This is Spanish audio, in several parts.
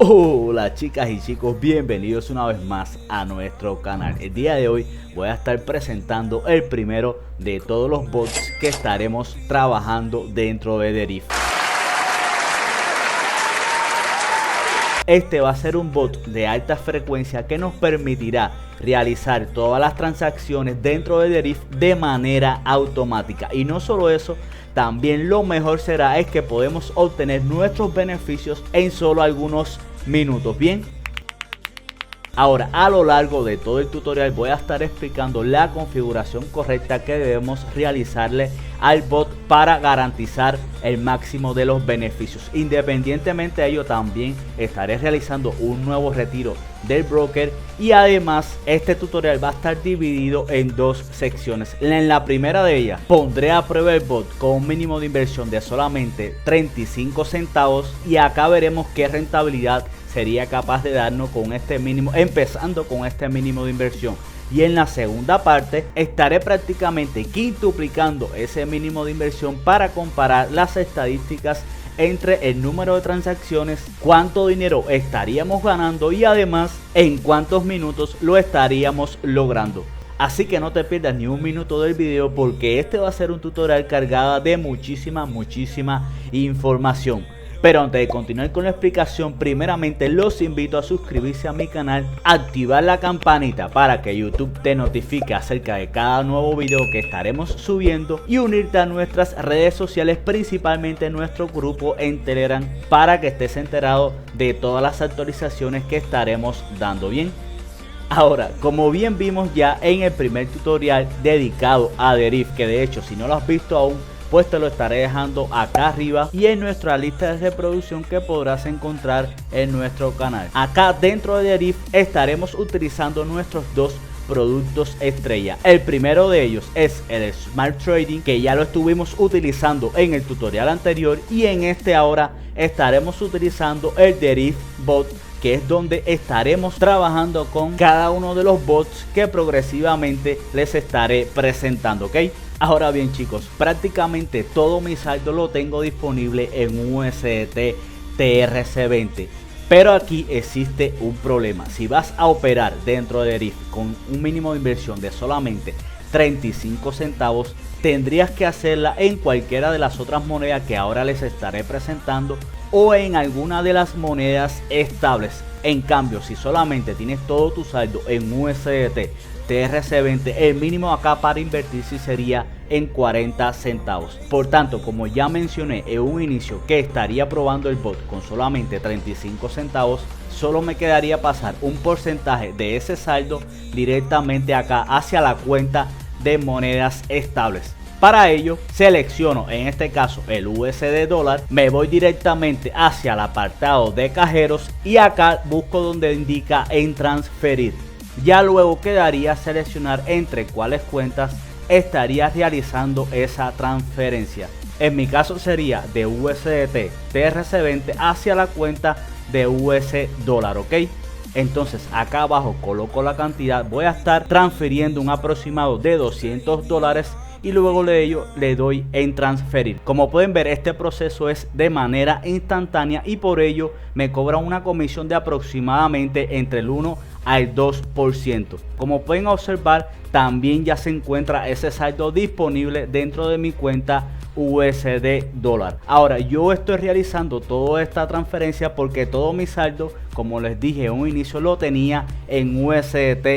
Hola chicas y chicos, bienvenidos una vez más a nuestro canal. El día de hoy voy a estar presentando el primero de todos los bots que estaremos trabajando dentro de Derif. Este va a ser un bot de alta frecuencia que nos permitirá realizar todas las transacciones dentro de Derif de manera automática. Y no solo eso, también lo mejor será es que podemos obtener nuestros beneficios en solo algunos minutos. Bien, ahora a lo largo de todo el tutorial voy a estar explicando la configuración correcta que debemos realizarle al bot para garantizar el máximo de los beneficios. Independientemente de ello, también estaré realizando un nuevo retiro del broker y además este tutorial va a estar dividido en dos secciones. En la primera de ellas pondré a prueba el bot con un mínimo de inversión de solamente 35 centavos y acá veremos qué rentabilidad sería capaz de darnos con este mínimo, empezando con este mínimo de inversión. Y en la segunda parte estaré prácticamente quintuplicando ese mínimo de inversión para comparar las estadísticas entre el número de transacciones, cuánto dinero estaríamos ganando y además en cuántos minutos lo estaríamos logrando. Así que no te pierdas ni un minuto del video porque este va a ser un tutorial cargado de muchísima información. Pero antes de continuar con la explicación, primeramente los invito a suscribirse a mi canal, activar la campanita para que YouTube te notifique acerca de cada nuevo video que estaremos subiendo y unirte a nuestras redes sociales, principalmente nuestro grupo en Telegram, para que estés enterado de todas las actualizaciones que estaremos dando. Bien, ahora, como bien vimos ya en el primer tutorial dedicado a Derif, que de hecho si no lo has visto aún, pues te lo estaré dejando acá arriba y en nuestra lista de reproducción que podrás encontrar en nuestro canal. Acá dentro de Derif estaremos utilizando nuestros dos productos estrella. El primero de ellos es el Smart Trading, que ya lo estuvimos utilizando en el tutorial anterior, y en este ahora estaremos utilizando el Derif Bot, que es donde estaremos trabajando con cada uno de los bots que progresivamente les estaré presentando, ¿ok? Ahora bien chicos, prácticamente todo mi saldo lo tengo disponible en USDT TRC20. Pero aquí existe un problema. Si vas a operar dentro de Derif con un mínimo de inversión de solamente 35 centavos, tendrías que hacerla en cualquiera de las otras monedas que ahora les estaré presentando o en alguna de las monedas estables. En cambio, si solamente tienes todo tu saldo en USDT TRC20, el mínimo acá para invertir sí sería en 40 centavos. Por tanto, como ya mencioné en un inicio que estaría probando el bot con solamente 35 centavos, solo me quedaría pasar un porcentaje de ese saldo directamente acá hacia la cuenta de monedas estables. Para ello selecciono en este caso el USD dólar, me voy directamente hacia el apartado de cajeros y acá busco donde indica en transferir. Ya luego quedaría seleccionar entre cuáles cuentas estaría realizando esa transferencia. En mi caso sería de USDT TRC20 hacia la cuenta de US dólar, ¿ok? Entonces acá abajo coloco la cantidad, voy a estar transfiriendo un aproximado de 200 dólares y luego de ello le doy en transferir. Como pueden ver, este proceso es de manera instantánea y por ello me cobra una comisión de aproximadamente entre el 1 al 2%. Como pueden observar, también ya se encuentra ese saldo disponible dentro de mi cuenta USD dólar. Ahora yo estoy realizando toda esta transferencia porque todo mi saldo, como les dije en un inicio, lo tenía en USDT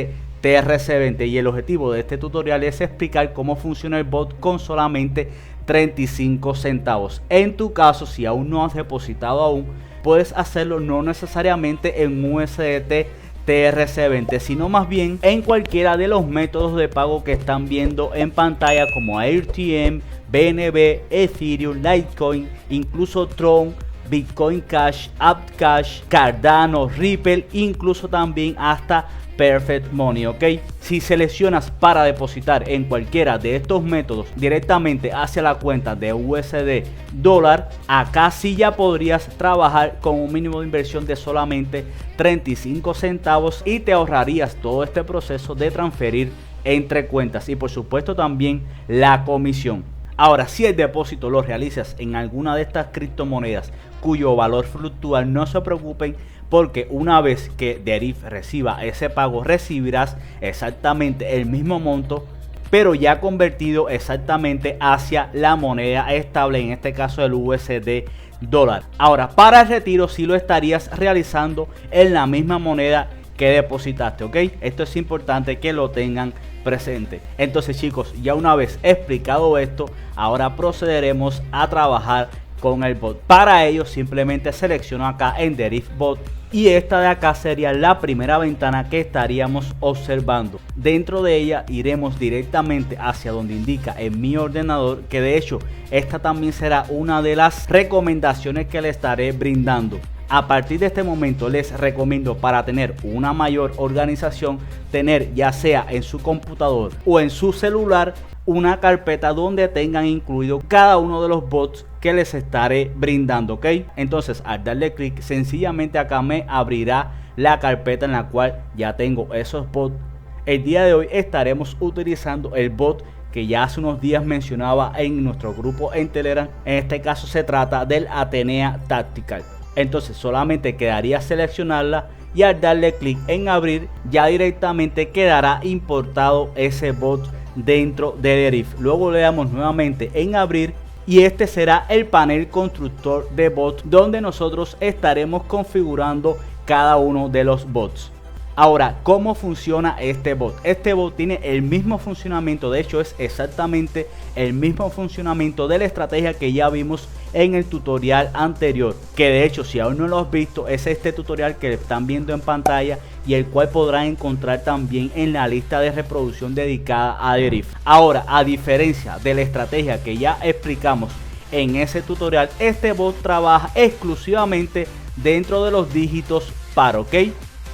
TRC20 y el objetivo de este tutorial es explicar cómo funciona el bot con solamente 35 centavos. En tu caso, si aún no has depositado aún, puedes hacerlo no necesariamente en USDT TRC20, sino más bien en cualquiera de los métodos de pago que están viendo en pantalla, como AirTM, BNB, Ethereum, Litecoin, incluso Tron, Bitcoin Cash, AppCash, Cardano, Ripple, incluso también hasta Perfect Money, ¿ok? Si seleccionas para depositar en cualquiera de estos métodos directamente hacia la cuenta de USD dólar, acá sí ya podrías trabajar con un mínimo de inversión de solamente 35 centavos y te ahorrarías todo este proceso de transferir entre cuentas y por supuesto también la comisión. Ahora, si el depósito lo realizas en alguna de estas criptomonedas cuyo valor fluctúa, no se preocupen porque una vez que Deriv reciba ese pago, recibirás exactamente el mismo monto, pero ya convertido exactamente hacia la moneda estable, en este caso el USD dólar. Ahora, para el retiro sí lo estarías realizando en la misma moneda que depositaste, ¿ok? Esto es importante que lo tengan presente. Entonces, chicos, ya una vez explicado esto, ahora procederemos a trabajar con el bot. Para ello simplemente selecciono acá en Deriv Bot, y esta de acá sería la primera ventana que estaríamos observando. Dentro de ella iremos directamente hacia donde indica en mi ordenador, que de hecho esta también será una de las recomendaciones que le estaré brindando. A partir de este momento les recomiendo, para tener una mayor organización, tener ya sea en su computador o en su celular una carpeta donde tengan incluido cada uno de los bots que les estaré brindando, ¿ok? Entonces, al darle clic, sencillamente acá me abrirá la carpeta en la cual ya tengo esos bots. El día de hoy estaremos utilizando el bot que ya hace unos días mencionaba en nuestro grupo en Telegram. En este caso se trata del Atenea Tactical. Entonces solamente quedaría seleccionarla, y al darle clic en abrir ya directamente quedará importado ese bot dentro de Deriv. Luego le damos nuevamente en abrir, y este será el panel constructor de bots donde nosotros estaremos configurando cada uno de los bots. Ahora, ¿cómo funciona este bot? Este bot tiene el mismo funcionamiento, de hecho es exactamente el mismo funcionamiento de la estrategia que ya vimos en el tutorial anterior, que de hecho si aún no lo has visto es este tutorial que están viendo en pantalla, y el cual podrán encontrar también en la lista de reproducción dedicada a Deriv. Ahora, a diferencia de la estrategia que ya explicamos en ese tutorial, este bot trabaja exclusivamente dentro de los dígitos par, ¿ok?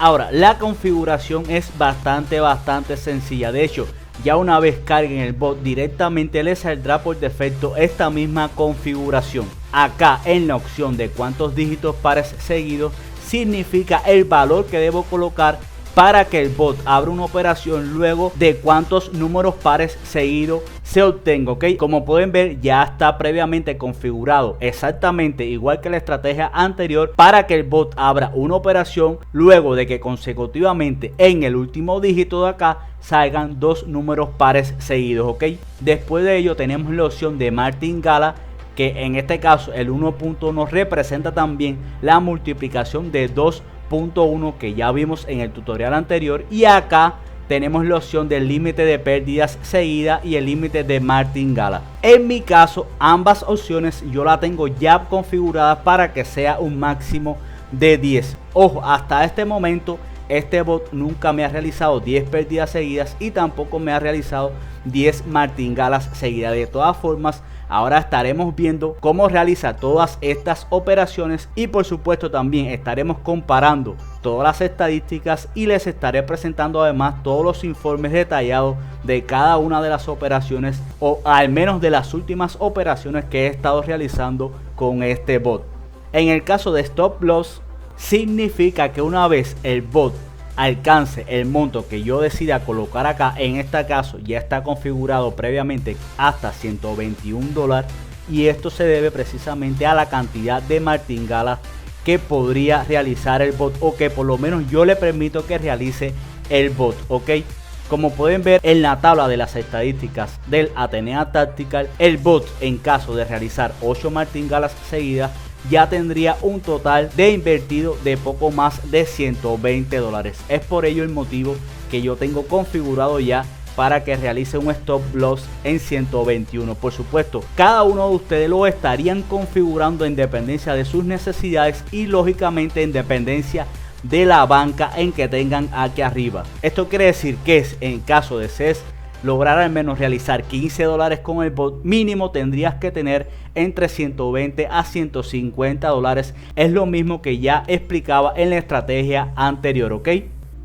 Ahora, la configuración es bastante sencilla. De hecho, ya una vez carguen el bot, directamente les saldrá por defecto esta misma configuración. Acá en la opción de cuántos dígitos pares seguidos significa el valor que debo colocar para que el bot abra una operación luego de cuántos números pares seguidos se obtenga, ¿ok? Como pueden ver, ya está previamente configurado exactamente igual que la estrategia anterior para que el bot abra una operación luego de que consecutivamente en el último dígito de acá salgan dos números pares seguidos, ¿ok? Después de ello tenemos la opción de martingala, que en este caso el 1.1 representa también la multiplicación de 2.1 que ya vimos en el tutorial anterior, y acá tenemos la opción del límite de pérdidas seguidas y el límite de martingala. En mi caso, ambas opciones yo la tengo ya configuradas para que sea un máximo de 10. Ojo, hasta este momento este bot nunca me ha realizado 10 pérdidas seguidas y tampoco me ha realizado 10 martingalas seguidas. De todas formas, ahora estaremos viendo cómo realiza todas estas operaciones, y por supuesto también estaremos comparando todas las estadísticas, y les estaré presentando además todos los informes detallados de cada una de las operaciones, o al menos de las últimas operaciones que he estado realizando con este bot. En el caso de stop loss, significa que una vez el bot alcance el monto que yo decida colocar acá, en este caso ya está configurado previamente hasta $121, y esto se debe precisamente a la cantidad de martingalas que podría realizar el bot, o que por lo menos yo le permito que realice el bot, ok. Como pueden ver en la tabla de las estadísticas del Atenea Tactical, el bot, en caso de realizar 8 martingalas seguidas, ya tendría un total de invertido de poco más de $120. Es por ello el motivo que yo tengo configurado ya para que realice un stop loss en 121. Por supuesto, cada uno de ustedes lo estarían configurando en dependencia de sus necesidades y lógicamente en dependencia de la banca en que tengan aquí arriba. Esto quiere decir que en caso de CES lograr al menos realizar $15 con el bot, mínimo tendrías que tener entre 120 a 150 dólares. Es lo mismo que ya explicaba en la estrategia anterior, ok.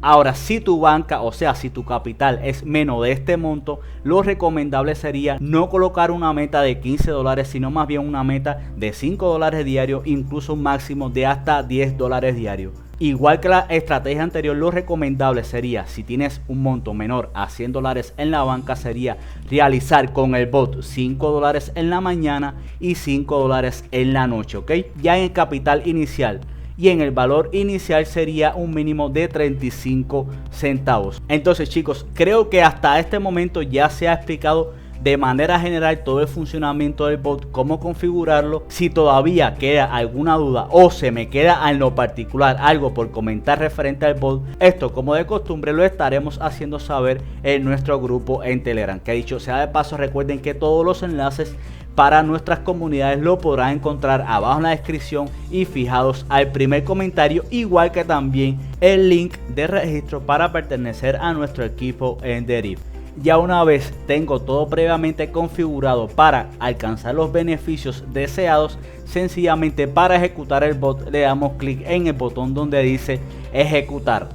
Ahora, si tu banca, o sea, si tu capital es menos de este monto, lo recomendable sería no colocar una meta de $15, sino más bien una meta de $5 diarios, incluso un máximo de hasta $10 diarios. Igual que la estrategia anterior, lo recomendable sería, si tienes un monto menor a $100 en la banca, sería realizar con el bot $5 en la mañana y $5 en la noche, ok. Ya en el capital inicial y en el valor inicial sería un mínimo de 35 centavos. Entonces chicos, creo que hasta este momento ya se ha explicado de manera general todo el funcionamiento del bot, cómo configurarlo. Si todavía queda alguna duda o se me queda en lo particular algo por comentar referente al bot, esto como de costumbre lo estaremos haciendo saber en nuestro grupo en Telegram, que dicho sea de paso, recuerden que todos los enlaces para nuestras comunidades lo podrán encontrar abajo en la descripción y fijados al primer comentario, igual que también el link de registro para pertenecer a nuestro equipo en Deriv. Ya una vez tengo todo previamente configurado para alcanzar los beneficios deseados, sencillamente para ejecutar el bot le damos clic en el botón donde dice ejecutar.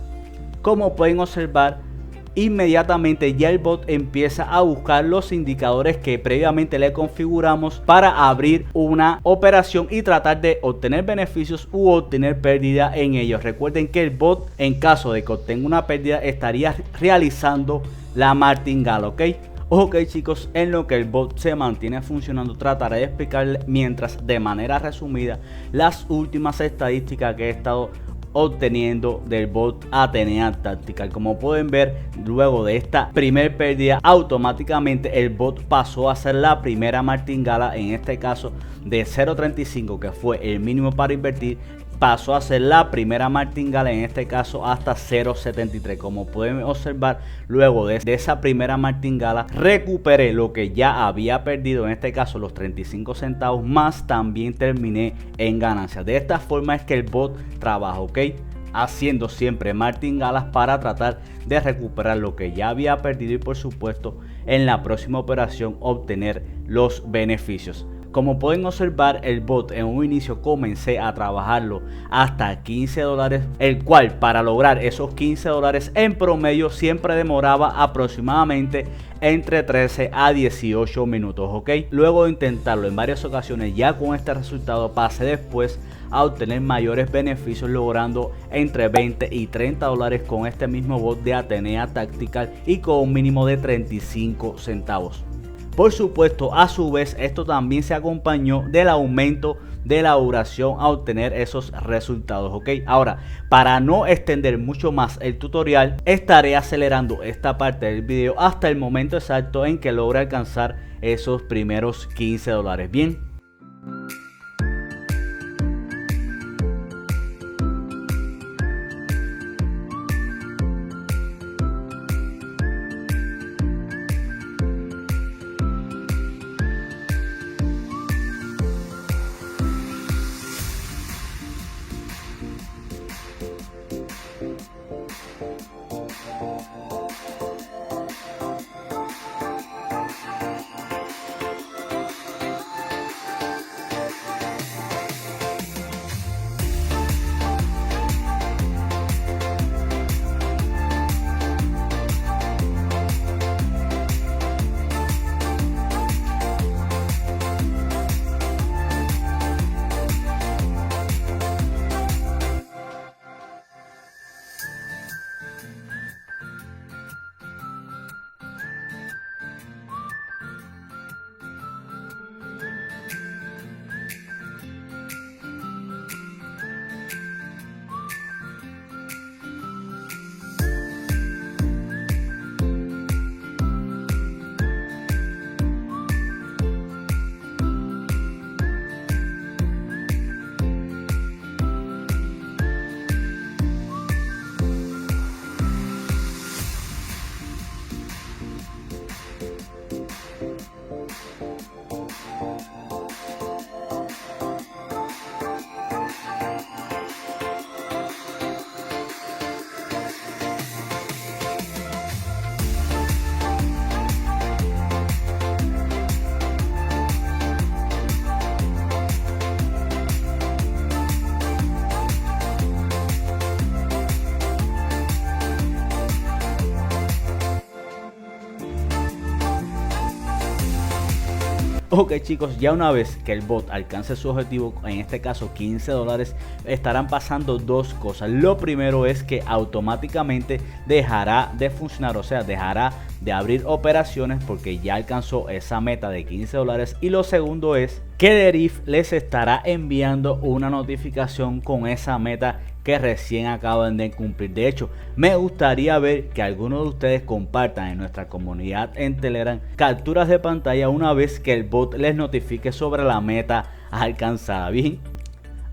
Como pueden observar, inmediatamente ya el bot empieza a buscar los indicadores que previamente le configuramos para abrir una operación y tratar de obtener beneficios u obtener pérdida en ellos. Recuerden que el bot, en caso de que obtenga una pérdida, estaría realizando la martingala, ok chicos, en lo que el bot se mantiene funcionando, trataré de explicarles mientras de manera resumida las últimas estadísticas que he estado obteniendo del bot Atenea Tactical. Como pueden ver, luego de esta primer pérdida, automáticamente el bot pasó a ser la primera martingala, en este caso de 0.35, que fue el mínimo para invertir, pasó a ser la primera martingala, en este caso hasta 0.73. Como pueden observar, luego de esa primera martingala recuperé lo que ya había perdido, en este caso los 35 centavos, más también terminé en ganancias. De esta forma es que el bot trabaja, haciendo siempre martingalas para tratar de recuperar lo que ya había perdido y por supuesto en la próxima operación obtener los beneficios. Como pueden observar, el bot en un inicio comencé a trabajarlo hasta $15, el cual para lograr esos $15 en promedio siempre demoraba aproximadamente entre 13 a 18 minutos, Luego de intentarlo en varias ocasiones, ya con este resultado pasé después a obtener mayores beneficios, logrando entre 20 y 30 dólares con este mismo bot de Atenea Tactical y con un mínimo de 35 centavos. Por supuesto, a su vez, esto también se acompañó del aumento de la duración a obtener esos resultados, Ahora, para no extender mucho más el tutorial, estaré acelerando esta parte del video hasta el momento exacto en que logre alcanzar esos primeros 15 dólares. Bien. Ok chicos, ya una vez que el bot alcance su objetivo, en este caso 15 dólares, estarán pasando dos cosas. Lo primero es que automáticamente dejará de funcionar, o sea, dejará de abrir operaciones porque ya alcanzó esa meta de 15 dólares. Y lo segundo es que Derif les estará enviando una notificación con esa meta que recién acaban de cumplir. De hecho, me gustaría ver que algunos de ustedes compartan en nuestra comunidad en Telegram capturas de pantalla una vez que el bot les notifique sobre la meta alcanzada. Bien.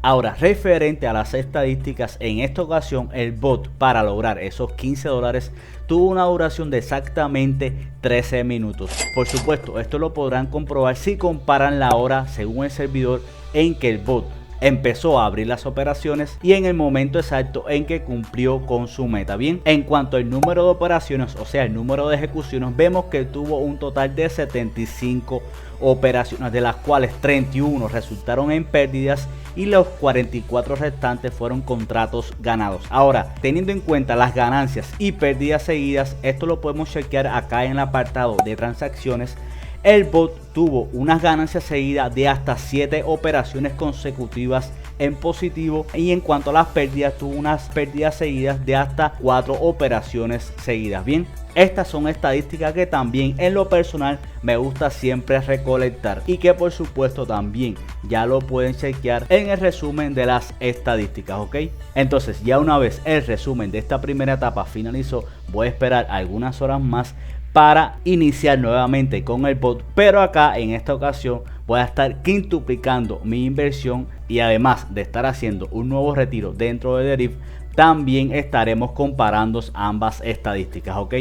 Ahora, referente a las estadísticas, en esta ocasión el bot, para lograr esos $15 tuvo una duración de exactamente 13 minutos. Por supuesto, esto lo podrán comprobar si comparan la hora según el servidor en que el bot empezó a abrir las operaciones y en el momento exacto en que cumplió con su meta. Bien, en cuanto al número de operaciones, o sea el número de ejecuciones, vemos que tuvo un total de 75 operaciones, de las cuales 31 resultaron en pérdidas y los 44 restantes fueron contratos ganados. Ahora, teniendo en cuenta las ganancias y pérdidas seguidas, esto lo podemos chequear acá en el apartado de transacciones. El bot tuvo unas ganancias seguidas de hasta 7 operaciones consecutivas en positivo, y en cuanto a las pérdidas, tuvo unas pérdidas seguidas de hasta 4 operaciones seguidas. Bien, estas son estadísticas que también en lo personal me gusta siempre recolectar y que por supuesto también ya lo pueden chequear en el resumen de las estadísticas, ¿ok? Entonces, ya una vez el resumen de esta primera etapa finalizó, voy a esperar algunas horas más para iniciar nuevamente con el bot, pero acá en esta ocasión voy a estar quintuplicando mi inversión, y además de estar haciendo un nuevo retiro dentro de Derif, también estaremos comparando ambas estadísticas, ¿ok?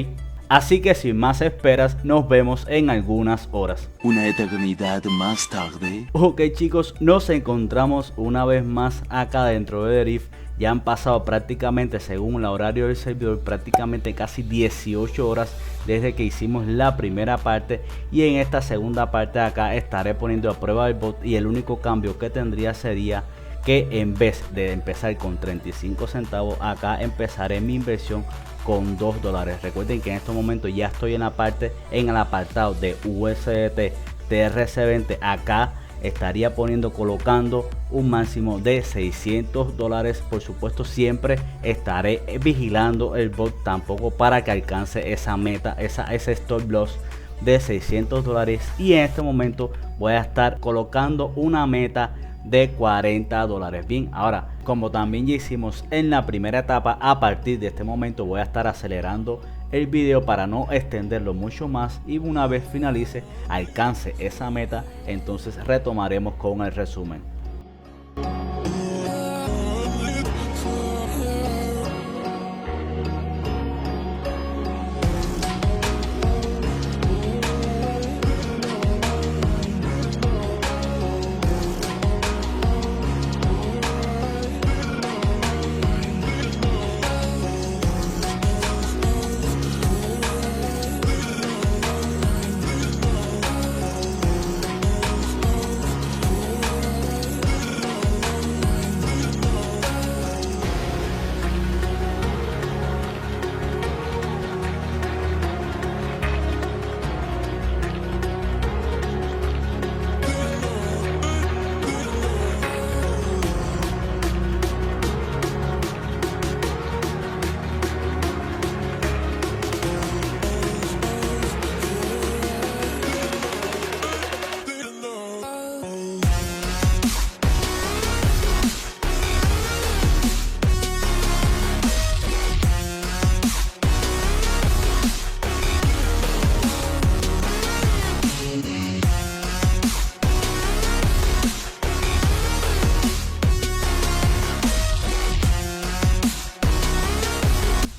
Así que sin más esperas, nos vemos en algunas horas. Una eternidad más tarde. Ok chicos, nos encontramos una vez más acá dentro de Derif. Ya han pasado prácticamente, según el horario del servidor, prácticamente casi 18 horas desde que hicimos la primera parte, y en esta segunda parte de acá estaré poniendo a prueba el bot, y el único cambio que tendría sería que en vez de empezar con 35 centavos, acá empezaré mi inversión con $2. Recuerden que en estos momentos ya estoy en la parte, en el apartado de USDT TRC20. Acá estaría colocando un máximo de $600. Por supuesto, siempre estaré vigilando el bot tampoco para que alcance esa meta, ese stop loss de $600, y en este momento voy a estar colocando una meta de $40. Bien, ahora, como también ya hicimos en la primera etapa, a partir de este momento voy a estar acelerando el video para no extenderlo mucho más, y una vez finalice, alcance esa meta, entonces retomaremos con el resumen.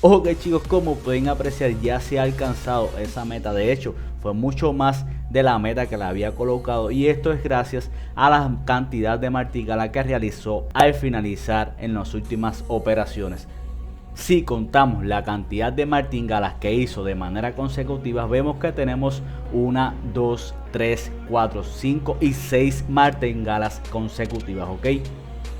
Ok chicos, como pueden apreciar, ya se ha alcanzado esa meta. De hecho, fue mucho más de la meta que le había colocado, y esto es gracias a la cantidad de martingala que realizó al finalizar en las últimas operaciones. Si contamos la cantidad de martingalas que hizo de manera consecutiva, vemos que tenemos 1, 2, 3, 4, 5 y 6 martingalas consecutivas, ok.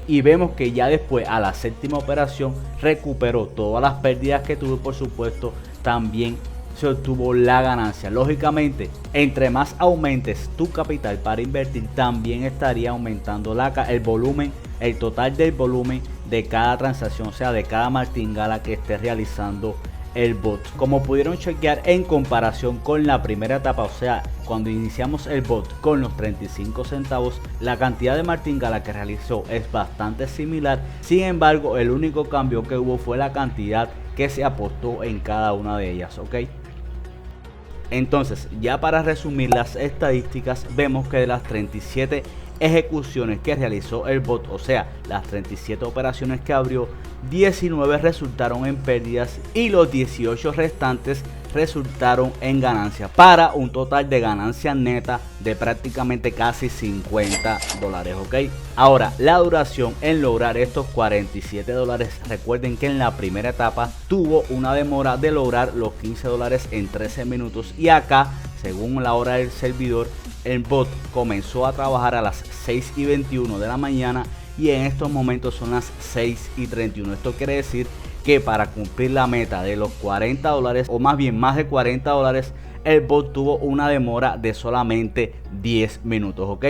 Y vemos que ya después, a la séptima operación, recuperó todas las pérdidas que tuvo. Por supuesto, también se obtuvo la ganancia. Lógicamente, entre más aumentes tu capital para invertir, también estaría aumentando el volumen, el total del volumen de cada transacción, o sea, de cada martingala que estés realizando el bot. Como pudieron chequear en comparación con la primera etapa, o sea, cuando iniciamos el bot con los 35 centavos, la cantidad de martingala que realizó es bastante similar. Sin embargo, el único cambio que hubo fue la cantidad que se apostó en cada una de ellas, ¿ok? Entonces, ya para resumir las estadísticas, vemos que de las 37 ejecuciones que realizó el bot, o sea, las 37 operaciones que abrió, 19 resultaron en pérdidas y los 18 restantes resultaron en ganancia, para un total de ganancia neta de prácticamente casi $50, ¿ok? Ahora, la duración en lograr estos $47, recuerden que en la primera etapa tuvo una demora de lograr los $15 en 13 minutos y acá, según la hora del servidor, el bot comenzó a trabajar a las 6:21 de la mañana y en estos momentos son las 6:31. Esto quiere decir que para cumplir la meta de los $40, o más bien más de $40, el bot tuvo una demora de solamente 10 minutos, ¿ok?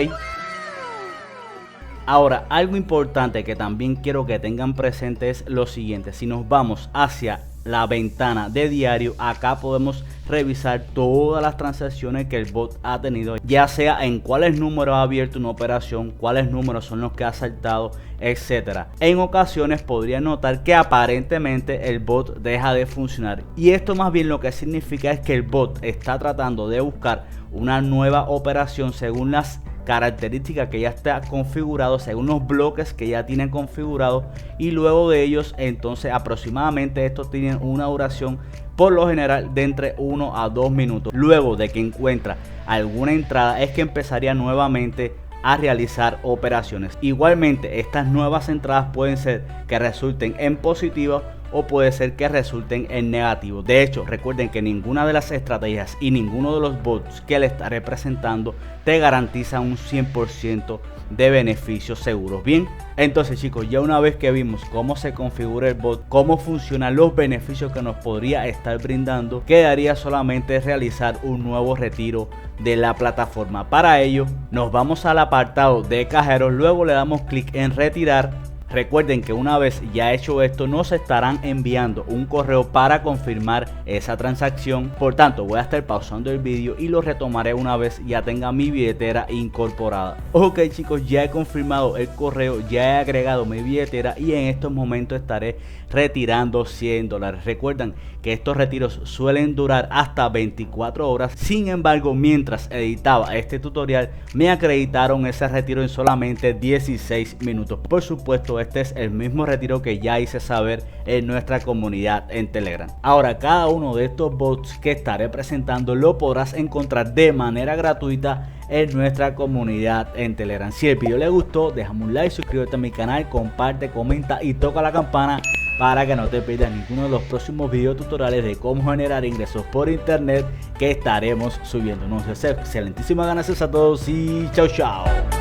Ahora, algo importante que también quiero que tengan presente es lo siguiente. Si nos vamos hacia la ventana de diario, acá podemos revisar todas las transacciones que el bot ha tenido, ya sea en cuáles números ha abierto una operación, cuáles números son los que ha saltado, etcétera. En ocasiones podría notar que aparentemente el bot deja de funcionar, y esto más bien lo que significa es que el bot está tratando de buscar una nueva operación según las características que ya está configurado, según los bloques que ya tienen configurado, y luego de ellos entonces aproximadamente estos tienen una duración por lo general de entre 1 a 2 minutos. Luego de que encuentra alguna entrada es que empezaría nuevamente a realizar operaciones. Igualmente, estas nuevas entradas pueden ser que resulten en positivo o puede ser que resulten en negativo. De hecho, recuerden que ninguna de las estrategias y ninguno de los bots que le estaré presentando te garantiza un 100% de beneficios seguros. Bien, entonces chicos, ya una vez que vimos cómo se configura el bot, cómo funcionan los beneficios que nos podría estar brindando, quedaría solamente realizar un nuevo retiro de la plataforma. Para ello nos vamos al apartado de cajeros, luego le damos clic en retirar. Recuerden que una vez ya hecho esto, nos estarán enviando un correo para confirmar esa transacción. Por tanto, voy a estar pausando el vídeo y lo retomaré una vez ya tenga mi billetera incorporada. Ok chicos, ya he confirmado el correo, ya he agregado mi billetera y en estos momentos estaré retirando $100. Recuerden que estos retiros suelen durar hasta 24 horas. Sin embargo, mientras editaba este tutorial, me acreditaron ese retiro en solamente 16 minutos. Por supuesto, este es el mismo retiro que ya hice saber en nuestra comunidad en Telegram. Ahora, cada uno de estos bots que estaré presentando lo podrás encontrar de manera gratuita en nuestra comunidad en Telegram. Si el video le gustó, déjame un like, suscríbete a mi canal, comparte, comenta y toca la campana para que no te pierdas ninguno de los próximos videos tutoriales de cómo generar ingresos por internet que estaremos subiendo. Excelentísimas gracias a todos y chao chao.